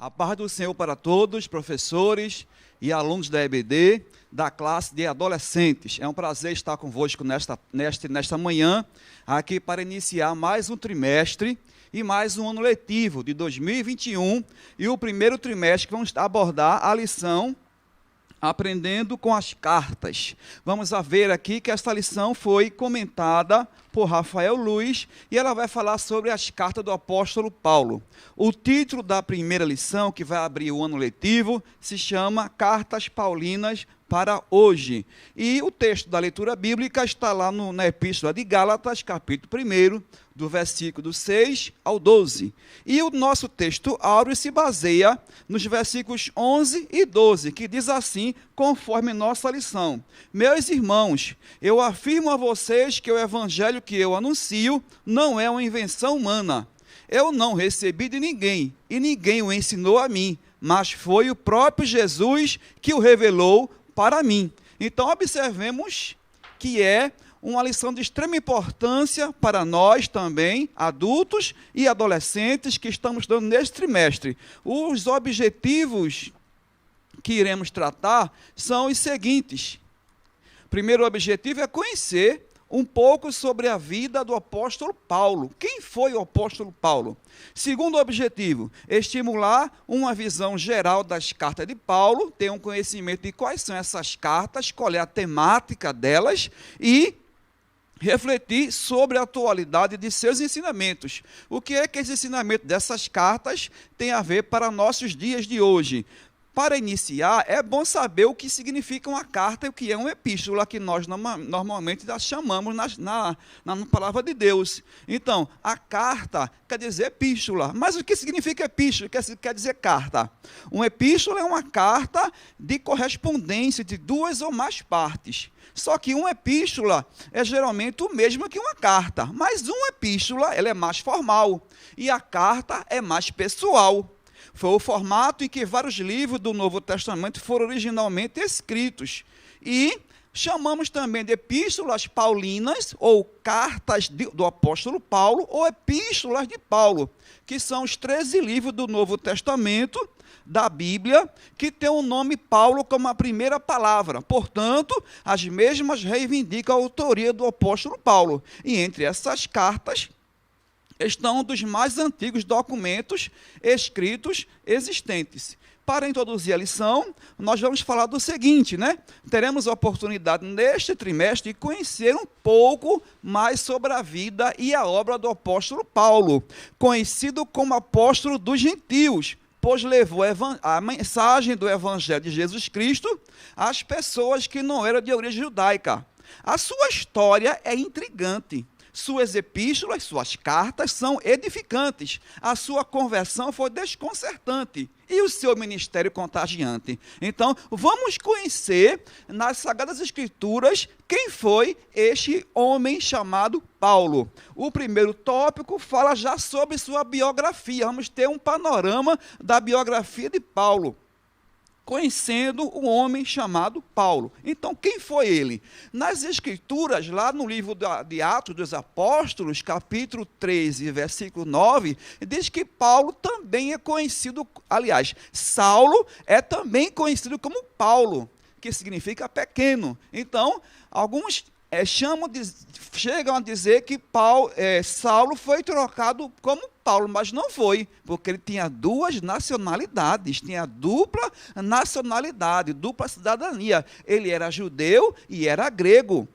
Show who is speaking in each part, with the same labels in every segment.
Speaker 1: A paz do Senhor para todos, professores e alunos da EBD, da classe de adolescentes. É um prazer estar convosco nesta manhã, aqui para iniciar mais um trimestre e mais um ano letivo de 2021. E o primeiro trimestre que vamos abordar a lição Aprendendo com as Cartas. Vamos ver aqui que esta lição foi comentada por Rafael Luiz e ela vai falar sobre as cartas do apóstolo Paulo. O título da primeira lição, que vai abrir o ano letivo, se chama Cartas Paulinas para hoje. E o texto da leitura bíblica está lá na Epístola de Gálatas, capítulo 1, do versículo 6 ao 12. E o nosso texto áureo se baseia nos versículos 11 e 12, que diz assim, conforme nossa lição: Meus irmãos, eu afirmo a vocês que o evangelho que eu anuncio não é uma invenção humana. Eu não recebi de ninguém, e ninguém o ensinou a mim, mas foi o próprio Jesus que o revelou para mim. Então, observemos que é uma lição de extrema importância para nós também, adultos e adolescentes, que estamos estudando neste trimestre. Os objetivos que iremos tratar são os seguintes. O primeiro objetivo é conhecer um pouco sobre a vida do apóstolo Paulo. Quem foi o apóstolo Paulo? Segundo objetivo, estimular uma visão geral das cartas de Paulo, ter um conhecimento de quais são essas cartas, qual é a temática delas e refletir sobre a atualidade de seus ensinamentos. O que é que esse ensinamento dessas cartas tem a ver para nossos dias de hoje? Para iniciar, é bom saber o que significa uma carta e o que é uma epístola, que nós normalmente chamamos na palavra de Deus. Então, a carta quer dizer epístola. Mas o que significa epístola? Quer dizer carta. Uma epístola é uma carta de correspondência de duas ou mais partes. Só que uma epístola é geralmente o mesmo que uma carta. Mas uma epístola ela é mais formal e a carta é mais pessoal. Foi o formato em que vários livros do Novo Testamento foram originalmente escritos. E chamamos também de epístolas paulinas, ou cartas do apóstolo Paulo, ou epístolas de Paulo, que são os 13 livros do Novo Testamento, da Bíblia, que tem o nome Paulo como a primeira palavra. Portanto, as mesmas reivindicam a autoria do apóstolo Paulo. E entre essas cartas estão um dos mais antigos documentos escritos existentes. Para introduzir a lição, nós vamos falar do seguinte, Teremos a oportunidade neste trimestre de conhecer um pouco mais sobre a vida e a obra do apóstolo Paulo, conhecido como apóstolo dos gentios, pois levou a mensagem do evangelho de Jesus Cristo às pessoas que não eram de origem judaica. A sua história é intrigante. Suas epístolas, suas cartas são edificantes. A sua conversão foi desconcertante e o seu ministério contagiante. Então, vamos conhecer nas Sagradas Escrituras quem foi este homem chamado Paulo. O primeiro tópico fala já sobre sua biografia. Vamos ter um panorama da biografia de Paulo, conhecendo o homem chamado Paulo. Então, quem foi ele? Nas Escrituras, lá no livro de Atos dos Apóstolos, capítulo 13, versículo 9, diz que Paulo também é conhecido, aliás, Saulo é também conhecido como Paulo, que significa pequeno. Então, alguns chegam a dizer que Saulo foi trocado como Paulo, mas não foi, porque ele tinha duas nacionalidades, tinha dupla nacionalidade, dupla cidadania. Ele era judeu e era grego,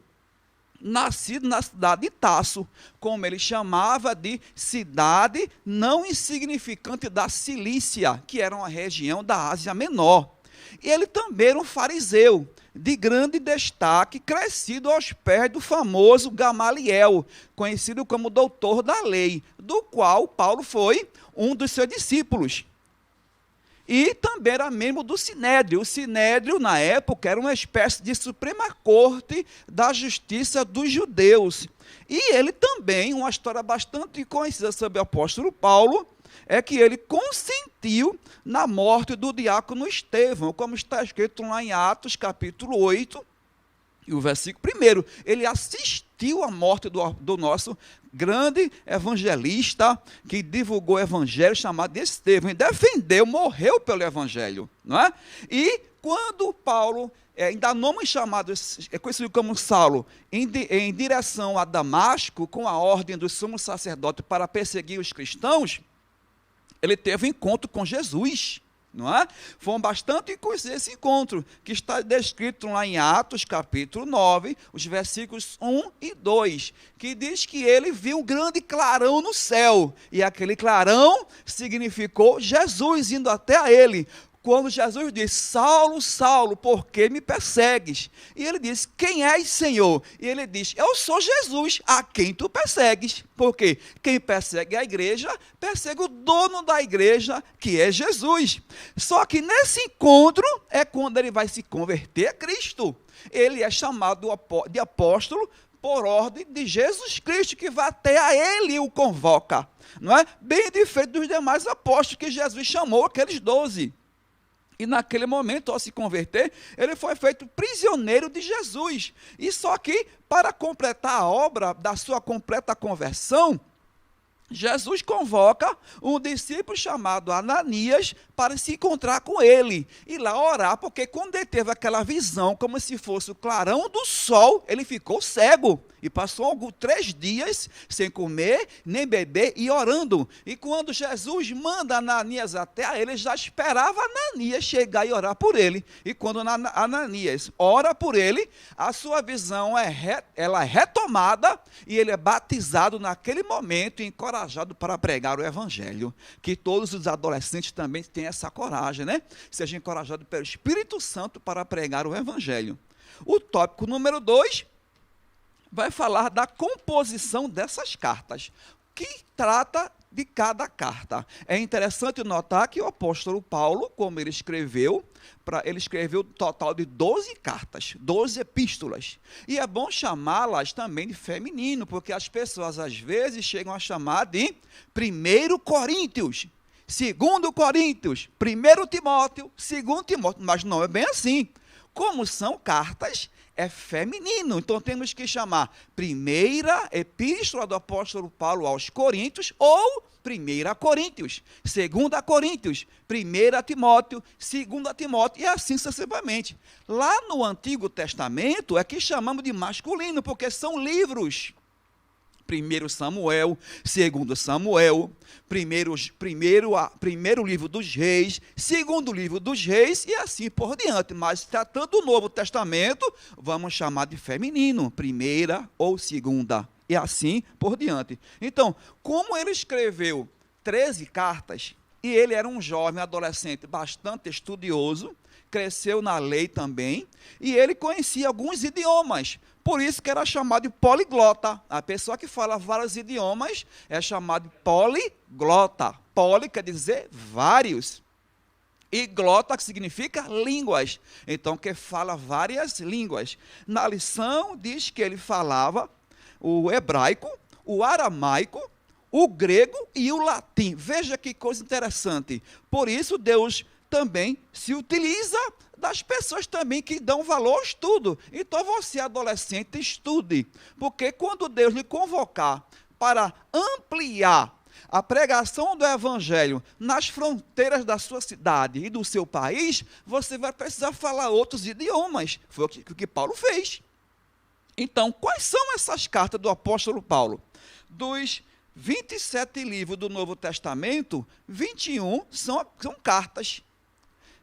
Speaker 1: nascido na cidade de Tarso, como ele chamava de cidade não insignificante da Cilícia, que era uma região da Ásia Menor. E ele também era um fariseu, de grande destaque, crescido aos pés do famoso Gamaliel, conhecido como doutor da lei, do qual Paulo foi um dos seus discípulos. E também era membro do Sinédrio. O Sinédrio, na época, era uma espécie de suprema corte da justiça dos judeus. E ele também, uma história bastante conhecida sobre o apóstolo Paulo, é que ele consentiu na morte do diácono Estevão, como está escrito lá em Atos, capítulo 8, e o versículo 1. Ele assistiu à morte do nosso grande evangelista que divulgou o evangelho, chamado Estevão, e defendeu, morreu pelo evangelho, não é? E quando Paulo, ainda nome chamado, é conhecido como Saulo, em direção a Damasco, com a ordem do sumo sacerdote para perseguir os cristãos, ele teve um encontro com Jesus, não é? Foi bastante conhecido esse encontro, que está descrito lá em Atos, capítulo 9, os versículos 1 e 2, que diz que ele viu um grande clarão no céu, e aquele clarão significou Jesus indo até a ele. Quando Jesus disse: Saulo, Saulo, por que me persegues? E ele disse: quem és, Senhor? E ele diz: eu sou Jesus, a quem tu persegues. Porque quem persegue a igreja, persegue o dono da igreja, que é Jesus. Só que nesse encontro é quando ele vai se converter a Cristo. Ele é chamado de apóstolo por ordem de Jesus Cristo, que vai até a ele e o convoca. Não é? Bem diferente dos demais apóstolos que Jesus chamou, aqueles 12. E naquele momento, ao se converter, ele foi feito prisioneiro de Jesus. E só que, para completar a obra da sua completa conversão, Jesus convoca um discípulo chamado Ananias para se encontrar com ele e lá orar, porque quando ele teve aquela visão, como se fosse o clarão do sol, ele ficou cego e passou 3 dias sem comer, nem beber e orando. E quando Jesus manda Ananias até a ele, já esperava Ananias chegar e orar por ele. E quando Ananias ora por ele, a sua visão ela é retomada e ele é batizado naquele momento e encorajado para pregar o evangelho. Que todos os adolescentes também tenham essa coragem, né? Sejam encorajados pelo Espírito Santo para pregar o evangelho. O tópico número 2 vai falar da composição dessas cartas, que trata de cada carta. É interessante notar que o apóstolo Paulo, como ele escreveu um total de 12 cartas, 12 epístolas. E é bom chamá-las também de feminino, porque as pessoas às vezes chegam a chamar de 1 Coríntios, 2 Coríntios, 1 Timóteo, 2 Timóteo, mas não é bem assim. Como são cartas, é feminino, então temos que chamar primeira epístola do apóstolo Paulo aos Coríntios, ou 1 Coríntios, 2 Coríntios, 1 Timóteo, 2 Timóteo, e assim sucessivamente. Lá no Antigo Testamento é que chamamos de masculino, porque são livros. 1 Samuel, 2 Samuel, primeiro livro dos reis, 2º livro dos reis e assim por diante. Mas tratando do Novo Testamento, vamos chamar de feminino, 1ª ou 2ª, e assim por diante. Então, como ele escreveu 13 cartas, e ele era um jovem adolescente bastante estudioso, cresceu na lei também, e ele conhecia alguns idiomas. Por isso que era chamado de poliglota. A pessoa que fala vários idiomas é chamada de poliglota. Poli quer dizer vários. E glota, que significa línguas. Então, que fala várias línguas. Na lição, diz que ele falava o hebraico, o aramaico, o grego e o latim. Veja que coisa interessante. Por isso, Deus também se utiliza das pessoas também que dão valor ao estudo. Então você, adolescente, estude, porque quando Deus lhe convocar para ampliar a pregação do evangelho nas fronteiras da sua cidade e do seu país, você vai precisar falar outros idiomas. Foi o que Paulo fez. Então, quais são essas cartas do apóstolo Paulo? Dos 27 livros do Novo Testamento, 21 são cartas,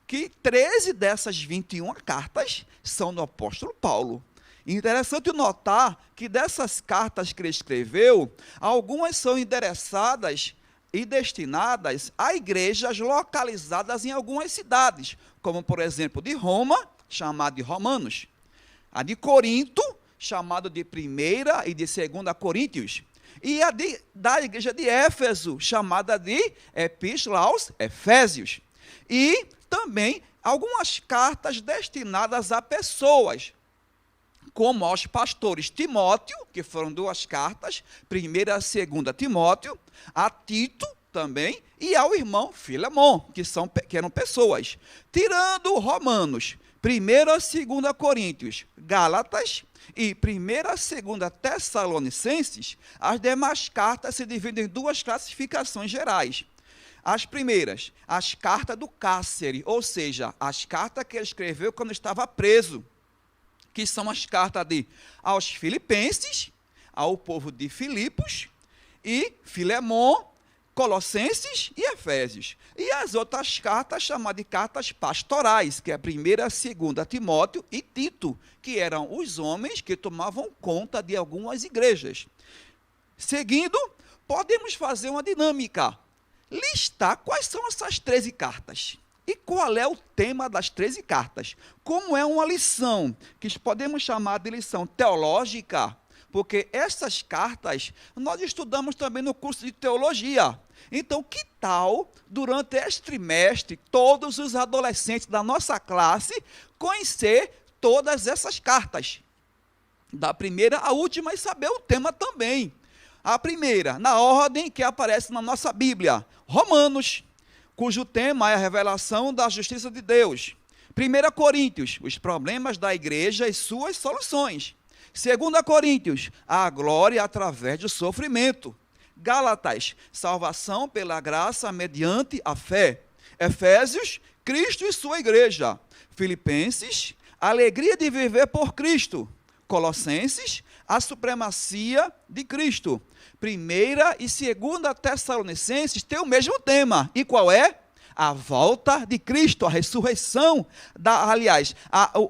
Speaker 1: que 13 dessas 21 cartas são do apóstolo Paulo. Interessante notar que dessas cartas que ele escreveu, algumas são endereçadas e destinadas a igrejas localizadas em algumas cidades, como, por exemplo, de Roma, chamada de Romanos, a de Corinto, chamada de 1ª e de 2 Coríntios, e a da igreja de Éfeso, chamada de Epístola aos Efésios, e também algumas cartas destinadas a pessoas, como aos pastores Timóteo, que foram 2 cartas, 1ª e 2 Timóteo, a Tito também, e ao irmão Filemon, que eram pessoas. Tirando Romanos, 1ª e 2ª Coríntios, Gálatas e 1ª e 2ª Tessalonicenses, as demais cartas se dividem em 2 classificações gerais. As primeiras, as cartas do cárcere, ou seja, as cartas que ele escreveu quando estava preso, que são as cartas aos Filipenses, ao povo de Filipos, e Filemon, Colossenses e Efésios. E as outras cartas, chamadas de cartas pastorais, que é a 1ª e 2ª Timóteo e Tito, que eram os homens que tomavam conta de algumas igrejas. Seguindo, podemos fazer uma dinâmica. Listar quais são essas 13 cartas. E qual é o tema das 13 cartas? Como é uma lição, que podemos chamar de lição teológica, porque essas cartas nós estudamos também no curso de teologia. Então, que tal, durante este trimestre, todos os adolescentes da nossa classe conhecer todas essas cartas? Da primeira à última e saber o tema também. A primeira, na ordem que aparece na nossa Bíblia, Romanos, cujo tema é a revelação da justiça de Deus. 1ª Coríntios, os problemas da igreja e suas soluções. 2ª Coríntios, a glória através do sofrimento. Gálatas, salvação pela graça mediante a fé. Efésios, Cristo e sua igreja. Filipenses, alegria de viver por Cristo. Colossenses, a supremacia de Cristo. 1ª e 2ª Tessalonicenses têm o mesmo tema. E qual é? A volta de Cristo, a ressurreição,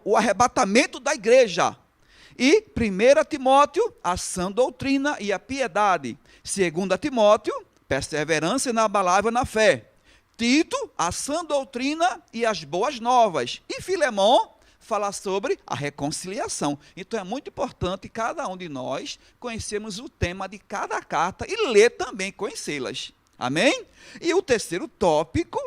Speaker 1: o arrebatamento da igreja. E 1ª Timóteo, a sã doutrina e a piedade. 2ª Timóteo, perseverança inabalável na fé. Tito, a sã doutrina e as boas novas. E Filemon fala sobre a reconciliação. Então é muito importante cada um de nós conhecermos o tema de cada carta e ler também, conhecê-las. Amém? E o terceiro tópico,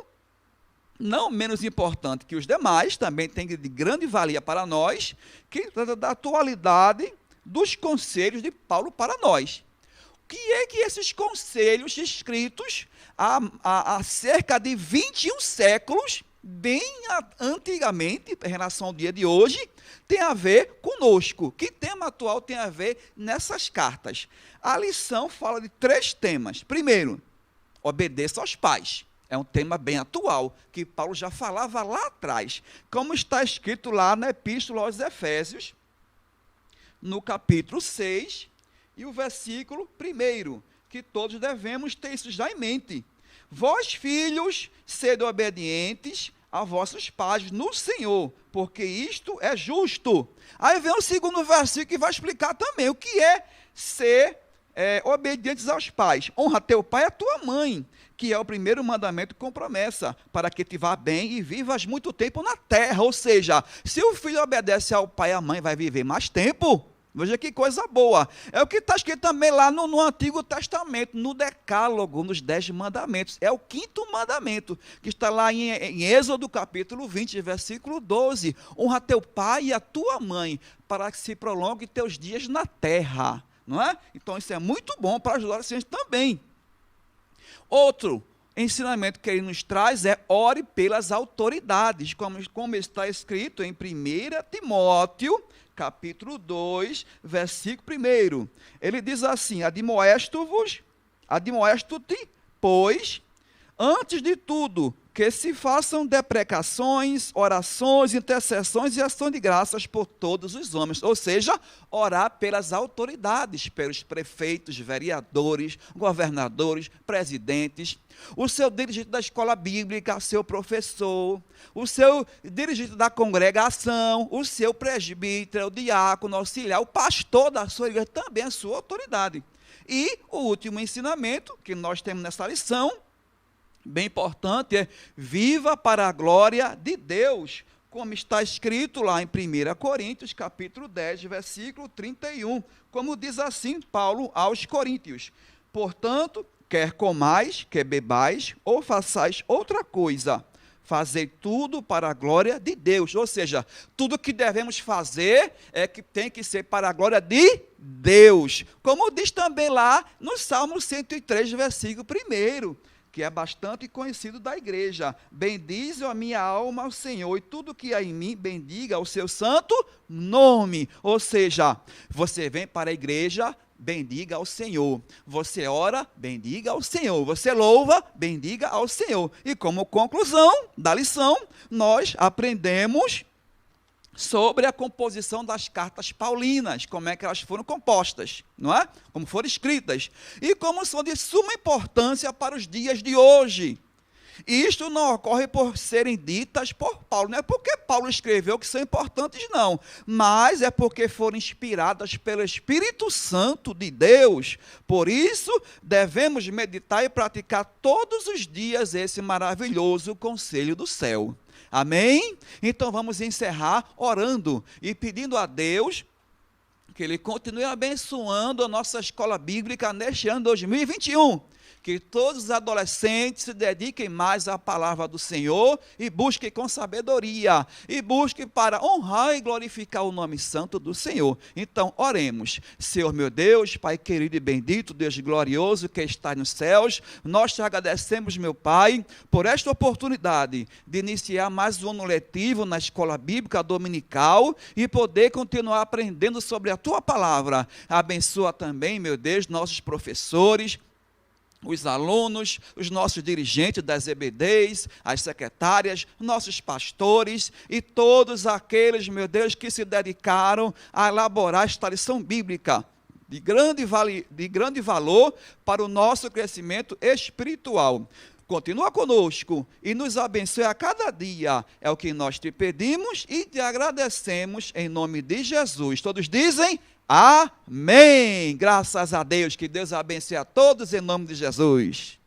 Speaker 1: não menos importante que os demais, também tem de grande valia para nós, que trata da atualidade dos conselhos de Paulo para nós. O que é que esses conselhos escritos há cerca de 21 séculos, bem antigamente, em relação ao dia de hoje, tem a ver conosco? Que tema atual tem a ver nessas cartas? A lição fala de 3 temas. Primeiro, obedeça aos pais. É um tema bem atual, que Paulo já falava lá atrás, como está escrito lá na Epístola aos Efésios, no capítulo 6, e o versículo 1, que todos devemos ter isso já em mente. Vós, filhos, sede obedientes a vossos pais no Senhor, porque isto é justo. Aí vem o segundo versículo que vai explicar também o que é ser obedientes aos pais. Honra teu pai e a tua mãe, que é o primeiro mandamento com promessa, para que te vá bem e vivas muito tempo na terra. Ou seja, se o filho obedece ao pai e à mãe, vai viver mais tempo. Veja que coisa boa. É o que está escrito também lá no Antigo Testamento, no Decálogo, nos 10 mandamentos. É o 5º mandamento, que está lá em Êxodo, capítulo 20, versículo 12. Honra teu pai e a tua mãe, para que se prolongue teus dias na terra. Não é? Então, isso é muito bom para os adolescentes também. Outro ensinamento que ele nos traz é: ore pelas autoridades, como está escrito em 1ª Timóteo, capítulo 2, versículo 1. Ele diz assim: admoesto-te, pois, antes de tudo, que se façam deprecações, orações, intercessões e ação de graças por todos os homens. Ou seja, orar pelas autoridades, pelos prefeitos, vereadores, governadores, presidentes, o seu dirigente da escola bíblica, seu professor, o seu dirigente da congregação, o seu presbítero, o diácono, auxiliar, o pastor da sua igreja, também a sua autoridade. E o último ensinamento que nós temos nessa lição, bem importante, é: viva para a glória de Deus, como está escrito lá em 1 Coríntios, capítulo 10, versículo 31, como diz assim Paulo aos Coríntios: portanto, quer comais, quer bebais, ou façais outra coisa, fazei tudo para a glória de Deus. Ou seja, tudo que devemos fazer é que tem que ser para a glória de Deus, como diz também lá no Salmo 103, versículo 1. que é bastante conhecido da igreja. Bendize a minha alma ao Senhor, e tudo que há em mim, bendiga o seu santo nome. Ou seja, você vem para a igreja, bendiga ao Senhor. Você ora, bendiga ao Senhor. Você louva, bendiga ao Senhor. E como conclusão da lição, nós aprendemos sobre a composição das cartas paulinas, como é que elas foram compostas, não é? Como foram escritas, e como são de suma importância para os dias de hoje. Isto não ocorre por serem ditas por Paulo, não é porque Paulo escreveu que são importantes, não, mas é porque foram inspiradas pelo Espírito Santo de Deus. Por isso, devemos meditar e praticar todos os dias esse maravilhoso conselho do céu. Amém? Então vamos encerrar orando e pedindo a Deus que Ele continue abençoando a nossa escola bíblica neste ano 2021. Que todos os adolescentes se dediquem mais à palavra do Senhor e busquem com sabedoria, e busquem para honrar e glorificar o nome santo do Senhor. Então, oremos. Senhor meu Deus, Pai querido e bendito, Deus glorioso que está nos céus, nós te agradecemos, meu Pai, por esta oportunidade de iniciar mais um ano letivo na escola bíblica dominical e poder continuar aprendendo sobre a tua palavra. Abençoa também, meu Deus, nossos professores, os alunos, os nossos dirigentes das EBDs, as secretárias, nossos pastores e todos aqueles, meu Deus, que se dedicaram a elaborar esta lição bíblica de grande valor para o nosso crescimento espiritual. Continua conosco e nos abençoe a cada dia, é o que nós te pedimos e te agradecemos em nome de Jesus. Todos dizem amém. Graças a Deus, que Deus abençoe a todos em nome de Jesus.